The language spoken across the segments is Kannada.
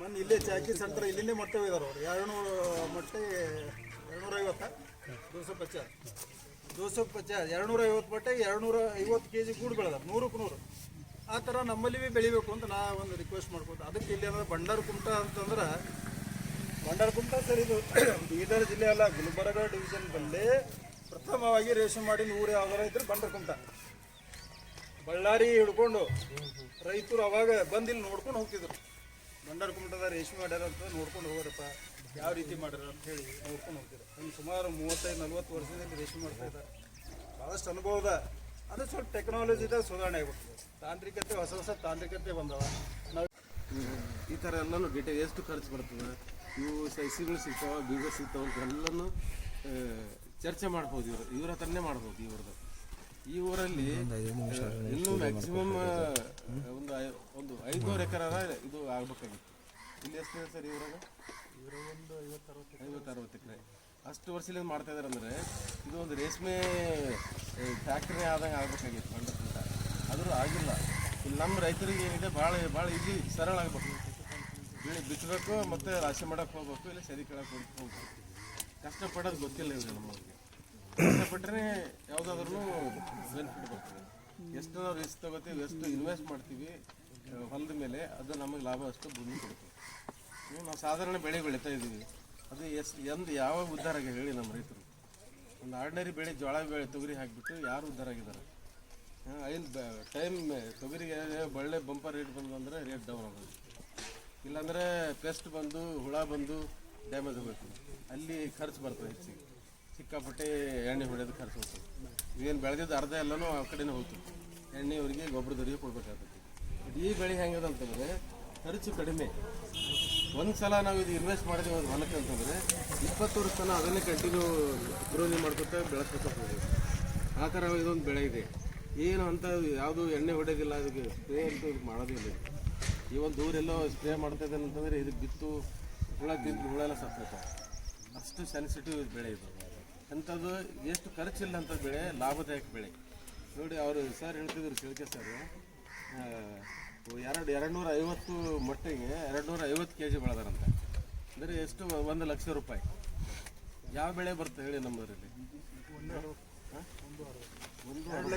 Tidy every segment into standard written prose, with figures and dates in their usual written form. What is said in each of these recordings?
ಮೊನ್ನೆ ಇಲ್ಲೇ ಚಾಕಿ ಸೆಂಟರ್ ಇಲ್ಲಿಂದೇ ಮೊಟ್ಟೆ ಇದಾರೆ ಅವರು 200 ಮೊಟ್ಟೆ 250 250 ಮೊಟ್ಟೆ 250 kg ಗೂಡು ಬೆಳೆದಾರೆ 100ಕ್ಕೆ 100. ಆ ಥರ ನಮ್ಮಲ್ಲಿ ಬೆಳಿಬೇಕು ಅಂತ ನಾ ಒಂದು ರಿಕ್ವೆಸ್ಟ್ ಮಾಡ್ಬೋದು. ಅದಕ್ಕೆ ಇಲ್ಲಿ ಅಂದ್ರೆ ಭಂಡಾರಕುಮಟ ಅಂತಂದ್ರೆ ಭಂಡಾರಕುಮಟ ಸರ್ ಇದು ಬೀದರ್ ಜಿಲ್ಲೆ ಅಲ್ಲ, ಗುಲ್ಬರ್ಗ ಡಿವಿಷನ್ ಬಲ್ಲೇ ಪ್ರಥಮವಾಗಿ ರೇಷ್ಮೆ ಮಾಡಿ ಊರು ಯಾವ್ದಾರ ಇದ್ರೆ ಭಂಡಾರಕುಮಟ. ಬಳ್ಳಾರಿ ಹಿಡ್ಕೊಂಡು ರೈತರು ಅವಾಗ ಬಂದು ಇಲ್ಲಿ ನೋಡ್ಕೊಂಡು ಹೋಗ್ತಿದ್ರು. ಭಂಡಾರಕುಮಟದ ರೇಷ್ಮೆ ಮಾಡ್ಯಾರ ಅಂತ ನೋಡ್ಕೊಂಡು ಹೋಗೋರಪ್ಪ ಯಾವ ರೀತಿ ಮಾಡ್ಯಾರ ಅಂತ ಹೇಳಿ ನೋಡ್ಕೊಂಡು ಹೋಗ್ತಿದ್ರು. ಇನ್ನು ಸುಮಾರು 35-40 ವರ್ಷದಲ್ಲಿ ರೇಷ್ಮೆ ಮಾಡ್ತಾ ಇದ್ದಾರೆ. ಭಾಳಷ್ಟು ಅನುಭವದ. ಅದು ಸ್ವಲ್ಪ ಟೆಕ್ನಾಲಜಿದಾಗ ಸುಧಾರಣೆ ಆಗ್ಬಿಡ್ತದೆ. ತಾಂತ್ರಿಕತೆ ಹೊಸ ತಾಂತ್ರಿಕತೆ ಬಂದವ. ನಾವು ಈ ಥರ ಎಲ್ಲನೂ ಡೀಟೇಲ್ ಎಷ್ಟು ಖರ್ಚು ಬರ್ತದೆ, ಇವು ಸಸಿಗಳು ಸಿಗ್ತಾವೆ, ಬೀಜ ಸಿಗ್ತಾವೆ ಎಲ್ಲನೂ ಚರ್ಚೆ ಮಾಡ್ಬೋದು. ಇವ್ರ ಹತ್ರನೇ ಮಾಡ್ಬೋದು. ಈ ಊರಲ್ಲಿ ಇನ್ನೂ ಮ್ಯಾಕ್ಸಿಮಮ್ ಒಂದು 500 ಎಕರೆ ಇದು ಆಗ್ಬೇಕಾಗಿತ್ತು. ಇಲ್ಲಿ ಎಷ್ಟು ಸರ್ ಇವರಾಗ 50-60 ಎಕರೆ ಅಷ್ಟು ವರ್ಷದಿಂದ ಮಾಡ್ತಾ ಇದಾರೆ. ಅಂದರೆ ಇದು ಒಂದು ರೇಷ್ಮೆ ಫ್ಯಾಕ್ಟ್ರಿ ಆದಂಗೆ ಆಗ್ಬೇಕಾಗಿತ್ತು ಭಂಡಾರಕುಮಟ. ಆದರೂ ಆಗಿಲ್ಲ. ಇಲ್ಲಿ ನಮ್ಮ ರೈತರಿಗೆ ಏನಿದೆ ಭಾಳ ಈಜಿ ಸರಳ ಆಗ್ಬೇಕು. ಬೆಳೆ ಬಿತ್ತಬೇಕು ಮತ್ತು ರಾಶಿ ಮಾಡೋಕ್ಕೆ ಹೋಗ್ಬೇಕು, ಇಲ್ಲ ಸರಿ ಕೆಳಕ್ಕೆ ಹೋಗ್ಬೇಕು. ಕಷ್ಟಪಡೋದು ಗೊತ್ತಿಲ್ಲ ಇವ್ರಿಗೆ. ನಮಗೆ ಕಷ್ಟಪಟ್ಟರೆ ಯಾವುದಾದ್ರೂ ಬೆನಿಫಿಟ್ ಬರ್ತದೆ. ಎಷ್ಟು ನಾವು ರಿಸ್ಕ್ ತಗೋತೀವಿ, ಎಷ್ಟು ಇನ್ವೆಸ್ಟ್ ಮಾಡ್ತೀವಿ ಹೊಲದ ಮೇಲೆ, ಅದು ನಮಗೆ ಲಾಭ ಅಷ್ಟು ಭೂಮಿ ಕೊಡ್ತೀವಿ. ನಾವು ಸಾಧಾರಣ ಬೆಳೆ ಬೆಳೀತಾ ಇದ್ದೀವಿ. ಅದು ಯಾವಾಗ ಉದ್ಧಾರ ಆಗಿ ಹೇಳಿ ನಮ್ಮ ರೈತರು? ಒಂದು ಆರ್ಡಿನರಿ ಬೆಳೆ ಜೋಳ ಬೆಳೆ ತೊಗರಿ ಹಾಕಿಬಿಟ್ಟು ಯಾರು ಉದ್ಧಾರ ಆಗಿದ್ದಾರೆ? ಟೈಮ್ ತೊಗರಿಗೆ ಒಳ್ಳೆ ಬಂಪರ್ ರೇಟ್ ಬಂದು ಅಂದರೆ ರೇಟ್ ಡೌನ್ ಆಗೋದು. ಇಲ್ಲಾಂದರೆ ಪೆಸ್ಟ್ ಬಂದು ಹುಳ ಬಂದು ಡ್ಯಾಮೇಜ್ ಹೋಗ್ಬೇಕು. ಅಲ್ಲಿ ಖರ್ಚು ಬರ್ತದೆ ಹೆಚ್ಚಿಗೆ. ಸಿಕ್ಕಾಪಟ್ಟೆ ಎಣ್ಣೆ ಹೊಡೆಯೋದು ಖರ್ಚು ಹೋಗ್ತದೆ. ಇವೇನು ಬೆಳೆದಿದ್ದು ಅರ್ಧ ಎಲ್ಲನೂ ಆ ಕಡೆನೇ ಹೋಗ್ತದೆ. ಎಣ್ಣೆ ಅವರಿಗೆ ಗೊಬ್ಬರದವರಿಗೆ ಕೊಡಬೇಕಾಗ್ತದೆ. ಈ ಬೆಳೆ ಹೆಂಗದ ಅಂತಂದರೆ ಖರ್ಚು ಕಡಿಮೆ. ಒಂದು ಸಲ ನಾವು ಇದು ಇನ್ವೆಸ್ಟ್ ಮಾಡಿದ್ವಿ ಒಂದು ಹೊಲಕ್ಕೆ ಅಂತಂದರೆ 20 ವರ್ಷ ತನಕ ಅದನ್ನೇ ಕಂಟಿನ್ಯೂ ಗ್ರೋನಿ ಮಾಡ್ಕೊತಾ ಬೆಳೆಸ್ಕೊತಾ ಹೋಗ್ಬೋದು. ಆ ಥರ ಇದೊಂದು ಬೆಳೆ ಇದೆ. ಏನು ಅಂತ ಯಾವುದು ಎಣ್ಣೆ ಹೊಡೆಯೋದಿಲ್ಲ, ಅದಕ್ಕೆ ಸ್ಪ್ರೇ ಅಂತೂ ಮಾಡೋದಿಲ್ಲ. ಈ ಒಂದು ಊರೆಲ್ಲೋ ಸ್ಪ್ರೇ ಮಾಡ್ತಾ ಇದ್ದಾನೆ ಅಂತಂದರೆ ಇದು ಬಿತ್ತು ಹುಳ ತಿಂದು ಹುಳ ಎಲ್ಲ ಸತ್ತೈತೆ. ಅಷ್ಟು ಸೆನ್ಸಿಟಿವ್ ಬೆಳೆ ಇದು. ಅಂಥದ್ದು ಎಷ್ಟು ಖರ್ಚಿಲ್ಲ ಅಂತ ಬೆಳೆ, ಲಾಭದಾಯಕ ಬೆಳೆ. ನೋಡಿ ಅವರು ಸರ್ ಹೇಳ್ತಿದ್ರು, ಶಿಳ್ಕೆ ಸರ್ 250 ಮೊಟ್ಟೆಗೆ 250 kg ಬೆಳೆದಾರಂತೆ. ಅಂದರೆ ಎಷ್ಟು? 1 ಲಕ್ಷ ರೂಪಾಯಿ. ಯಾವ ಬೆಳೆ ಬರುತ್ತೆ ಹೇಳಿ ನಮ್ಮದರಲ್ಲಿ? 2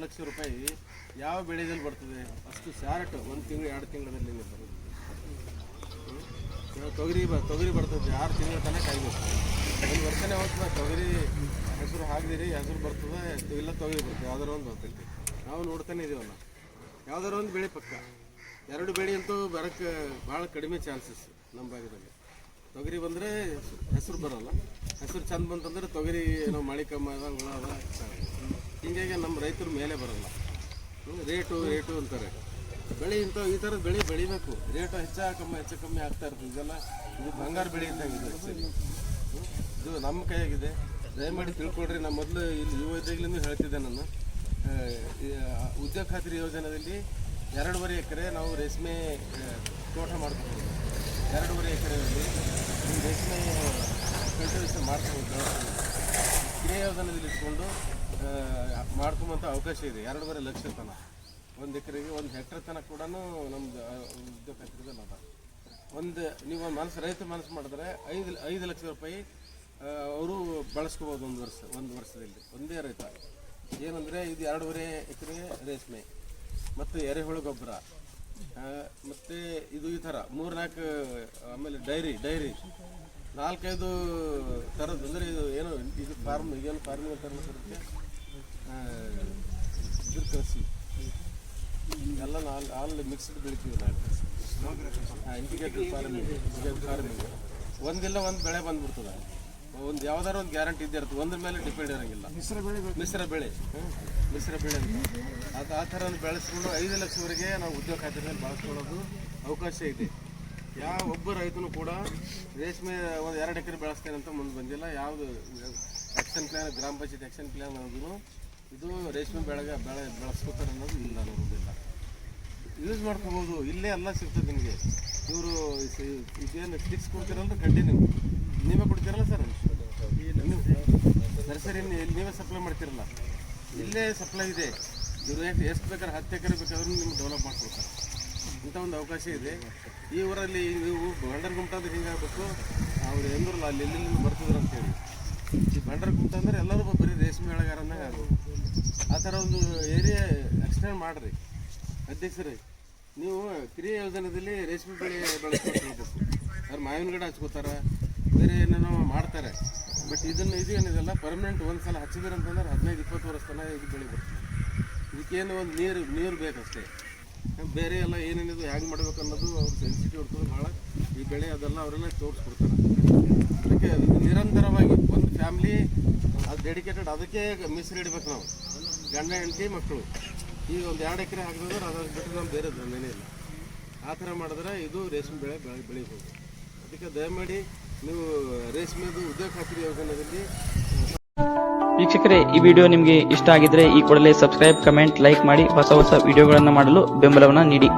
ಲಕ್ಷ ರೂಪಾಯಿ ಯಾವ ಬೆಳೆದಲ್ಲಿ ಬರ್ತದೆ? ಅಷ್ಟು ಶಾರ್ಟ್ 1 ತಿಂಗಳು 2 ತಿಂಗಳಲ್ಲಿ ಬರ್ತದೆ. ತೊಗರಿ ಬರ್ತದೆ 6 ತಿಂಗಳ ತನಕ ಕಾಯ್ಬೇಕು. 1 ವರ್ಷನೇ ಹೋಗ್ತದೆ. ತೊಗರಿ ಹೆಸರು ಹಾಕಿದಿರಿ, ಹೆಸರು ಬರ್ತದೆ, ಇಲ್ಲ ತೊಗರಿ ಬರ್ತದೆ, ಯಾವ್ದಾರು ಒಂದು ಬರ್ತೈತಿ. ನಾವು ನೋಡ್ತಾನೆ ಇದೀವಲ್ಲ, ಯಾವ್ದಾರು ಒಂದು ಬೆಳೆ ಪಕ್ಕ. 2 ಬೆಳೆ ಅಂತೂ ಬರೋಕ್ಕೆ ಭಾಳ ಕಡಿಮೆ ಚಾನ್ಸಸ್ ನಮ್ಮ ಭಾಗದಲ್ಲಿ. ತೊಗರಿ ಬಂದರೆ ಹೆಸರು ಬರೋಲ್ಲ. ಹೆಸರು ಚಂದ ಬಂತಂದ್ರೆ ತೊಗರಿ ಏನೋ ಮಳೆ ಕಮ್ಮಿ ಅದ, ಹುಳ ಅದ, ಹೀಗಾಗಿ ನಮ್ಮ ರೈತರು ಮೇಲೆ ಬರೋಲ್ಲ. ರೇಟು ಅಂತಾರೆ. ಬೆಳೆ ಈ ಥರದ ಬೆಳೆ ಬೆಳಿಬೇಕು. ರೇಟು ಹೆಚ್ಚು ಕಮ್ಮಿ ಆಗ್ತಾ ಇರ್ತದೆ. ಇದೆಲ್ಲ ಇದು ಬಂಗಾರ ಬೆಳೆ ಇದ್ದಂಗಿದೆ. ಇದು ನಮ್ಮ ಕೈಯಾಗಿದೆ. ದಯಮಾಡಿ ತಿಳ್ಕೊಳ್ರಿ. ನಾನು ಮೊದಲು ಇಲ್ಲಿ ಯುವಜಗಳಿಂದ ಹೇಳ್ತಿದ್ದೆ. ನಾನು ಉದ್ಯೋಗ ಖಾತ್ರಿ ಯೋಜನೆಯಲ್ಲಿ 2.5 ಎಕರೆ ನಾವು ರೇಷ್ಮೆ ತೋಟ ಮಾಡ್ತೀವಿ. 2.5 ಎಕರೆಯಲ್ಲಿ ರೇಷ್ಮೆ ಕಲ್ಟಿವೇಷನ್ ಮಾಡ್ಕೊಂಡು ಕ್ರಿಯಾ ಯೋಜನೆಯಲ್ಲಿ ಇಟ್ಕೊಂಡು ಮಾಡ್ಕೊಂಬಂಥ ಅವಕಾಶ ಇದೆ. 2.5 ಲಕ್ಷ ತನಕ 1 ಎಕರೆಗೆ 1 ಹೆಕ್ಟರ್ ತನಕ ಕೂಡ ನಮ್ಮದು ಉದ್ಯೋಗ ಖಾತ್ರಿದಲ್ಲಿ ಅದ. ನೀವು ರೈತ ಮನಸ್ಸು ಮಾಡಿದ್ರೆ 5 ಲಕ್ಷ ರೂಪಾಯಿ ಅವರು ಬಳಸ್ಕೋಬೋದು ಒಂದು ವರ್ಷದಲ್ಲಿ. ಒಂದೇ ರೈತ ಏನಂದರೆ ಇದು 2.5 ಎಕರೆ ರೇಷ್ಮೆ ಮತ್ತು ಎರೆಹುಳು ಗೊಬ್ಬರ ಮತ್ತು ಇದು ಈ ಥರ 3-4 ಆಮೇಲೆ ಡೈರಿ 4-5 ಥರದ್ದು. ಅಂದರೆ ಇದು ಏನು ಈಗೇನು ಫಾರ್ಮಿಂಗ್ ಅಂತ ಬರುತ್ತೆ, ಇದ್ರ ಕೃಷಿ ಎಲ್ಲ ಆಲ್ ಮಿಕ್ಸ್ಡ್ ಬೆಳಿತೀವಿ ನಾವು. ಇಂಟಿಗ್ರೇಟೆಡ್ ಫಾರ್ಮಿಂಗ್ ಒಂದಿಲ್ಲ ಒಂದು ಬೆಳೆ ಬಂದ್ಬಿಡ್ತದೆ. ಒಂದು ಯಾವ್ದಾರು ಒಂದು ಗ್ಯಾರಂಟಿ ಇದ್ದೇ ಇರ್ತದೆ. ಒಂದ್ರ ಮೇಲೆ ಡಿಪೆಂಡ್ ಇರೋಂಗಿಲ್ಲ. ಮಿಶ್ರ ಬೆಳೆ ಅಂತ ಆ ಥರ ಬೆಳೆಸ್ಕೊಂಡು 5 ಲಕ್ಷವರೆಗೆ ನಾವು ಉದ್ಯೋಗ ಖಾತ್ರಿಯಲ್ಲಿ ಬಳಸ್ಕೊಳ್ಳೋದು ಅವಕಾಶ ಇದೆ. ಯಾವ ಒಬ್ಬ ರೈತನು ಕೂಡ ರೇಷ್ಮೆ 2 ಎಕರೆ ಬೆಳೆಸ್ತೇನೆ ಅಂತ ಮುಂದೆ ಬಂದಿಲ್ಲ. ಯಾವುದು ಆ್ಯಕ್ಷನ್ ಪ್ಲ್ಯಾನ್, ಗ್ರಾಮ ಪಂಚಾಯತ್ ಆ್ಯಕ್ಷನ್ ಪ್ಲ್ಯಾನ್ ಅನ್ನೋದು ಇದು ರೇಷ್ಮೆ ಬೆಳೆಸ್ಕೋತಾರೆ ಅನ್ನೋದು ಇಲ್ಲ, ಅನ್ನೋದಿಲ್ಲ. ಯೂಸ್ ಮಾಡ್ಕೋಬೋದು. ಇಲ್ಲೇ ಎಲ್ಲ ಸಿಗ್ತದೆ ನಿಮಗೆ. ಇವರು ಇದೇನು ಸ್ಟಿಕ್ಸ್ ಕೊಡ್ತೀರಲ್ಲ, ಕಡ್ಡಿ ನೀವೇ ಕೊಡ್ತೀರಲ್ಲ ಸರ್? ನರ್ಸರಿ ನೀವೇ ಸಪ್ಲೈ ಮಾಡ್ತಿರಲ್ಲ, ಇಲ್ಲೇ ಸಪ್ಲೈ ಇದೆ. ಇವರು ಎಷ್ಟು ಬೇಕಾದ್ರೆ 10 ಎಕರೆ ಬೇಕಾದ್ರೂ ನಿಮ್ಗೆ ಡೆವಲಪ್ ಮಾಡ್ಕೊಡ್ತಾರೆ. ಇಂಥ ಒಂದು ಅವಕಾಶ ಇದೆ. ಈ ಊರಲ್ಲಿ ನೀವು ಬಂಡರಗುಂಟ ಅಂದ್ರೆ ಹಿಂಗಾಗಬೇಕು, ಅವ್ರು ಎಂದ್ರಲ್ಲ ಅಲ್ಲಿ ಎಲ್ಲಿಂದ ಬರ್ತಿದ್ರು ಅಂತೇಳಿ. ಈ ಬಂಡರಗುಂಟ ಅಂದ್ರೆ ಎಲ್ಲರೂ ಬರೀ ರೇಷ್ಮೆ ಬೆಳೆಗಾರ ಅಂದಂಗೆ ಆಗ್ಬೋದು. ಆ ಥರ ಒಂದು ಏರಿಯಾ ಎಕ್ಸ್ಟೆಂಡ್ ಮಾಡಿರಿ ಅಧ್ಯಕ್ಷರೇ. ನೀವು ಕ್ರಿಯಾ ಯೋಜನೆಯಲ್ಲಿ ರೇಷ್ಮೆ ಬೆಳೆ ಬೆಳೆಸ್ಕೊಂಡು ಹೋಗ್ಬೇಕು. ಅವ್ರು ಮಾವಿನ ಗಿಡ ಹಚ್ಕೋತಾರೆ, ಬೇರೆ ಏನೇನೋ ಮಾಡ್ತಾರೆ. ಬಟ್ ಇದು ಏನಿದೆಲ್ಲ ಪರ್ಮನೆಂಟ್ ಒಂದು ಸಲ ಹಚ್ಚಿದ್ರೆ ಅಂತಂದ್ರೆ 15-20 ವರ್ಷ ತನಕ ಇದು ಬೆಳೆ ಬರ್ತದೆ. ಇದಕ್ಕೇನು ಒಂದು ನೀರು ಬೇಕಷ್ಟೇ. ಬೇರೆ ಎಲ್ಲ ಏನೇನಿದು ಹ್ಯಾಂಗೆ ಮಾಡ್ಬೇಕು ಅನ್ನೋದು ಅವ್ರು ಸೆನ್ಸಿಟಿವ್ ಇರ್ತದೆ ಭಾಳ. ಈ ಬೆಳೆ ಅದೆಲ್ಲ ಅವರೆಲ್ಲ ತೋರಿಸ್ಕೊಡ್ತಾರೆ. ಅದಕ್ಕೆ ನಿರಂತರವಾಗಿ ಒಂದು ಫ್ಯಾಮ್ಲಿ ಅದು ಡೆಡಿಕೇಟೆಡ್ ಅದಕ್ಕೆ ಮೀಸಲಿಡ್ಬೇಕು ನಾವು, ಗಂಡ ಹೆಂಡತಿ ಮಕ್ಕಳು. ಈಗ ಒಂದು 2 ಎಕರೆ ಹಾಕಿದ್ರೆ ಅದನ್ನು ಬಿಟ್ಟರೆ ನಾವು ಬೇರೆ ದಂಧೆನೇ ಇಲ್ಲ. ಆ ಥರ ಮಾಡಿದ್ರೆ ಇದು ರೇಷ್ಮೆ ಬೆಳೆ ಬೆಳಿಬೋದು. ಅದಕ್ಕೆ ದಯಮಾಡಿ ನೀವು ರೇಷ್ಮೆದು ಉದ್ಯೋಗ ಖಾತ್ರಿ ಯೋಜನೆಯಲ್ಲಿ. ವೀಕ್ಷಕರೇ, ಈ ವಿಡಿಯೋ ನಿಮಗೆ ಇಷ್ಟ ಆಗಿದ್ರೆ ಈ ಕೂಡಲೇ ಸಬ್ಸ್ಕ್ರೈಬ್, ಕಮೆಂಟ್, ಲೈಕ್ ಮಾಡಿ ಹೊಸ ವಿಡಿಯೋಗಳನ್ನು ಮಾಡಲು ಬೆಂಬಲವನ್ನು ನೀಡಿ.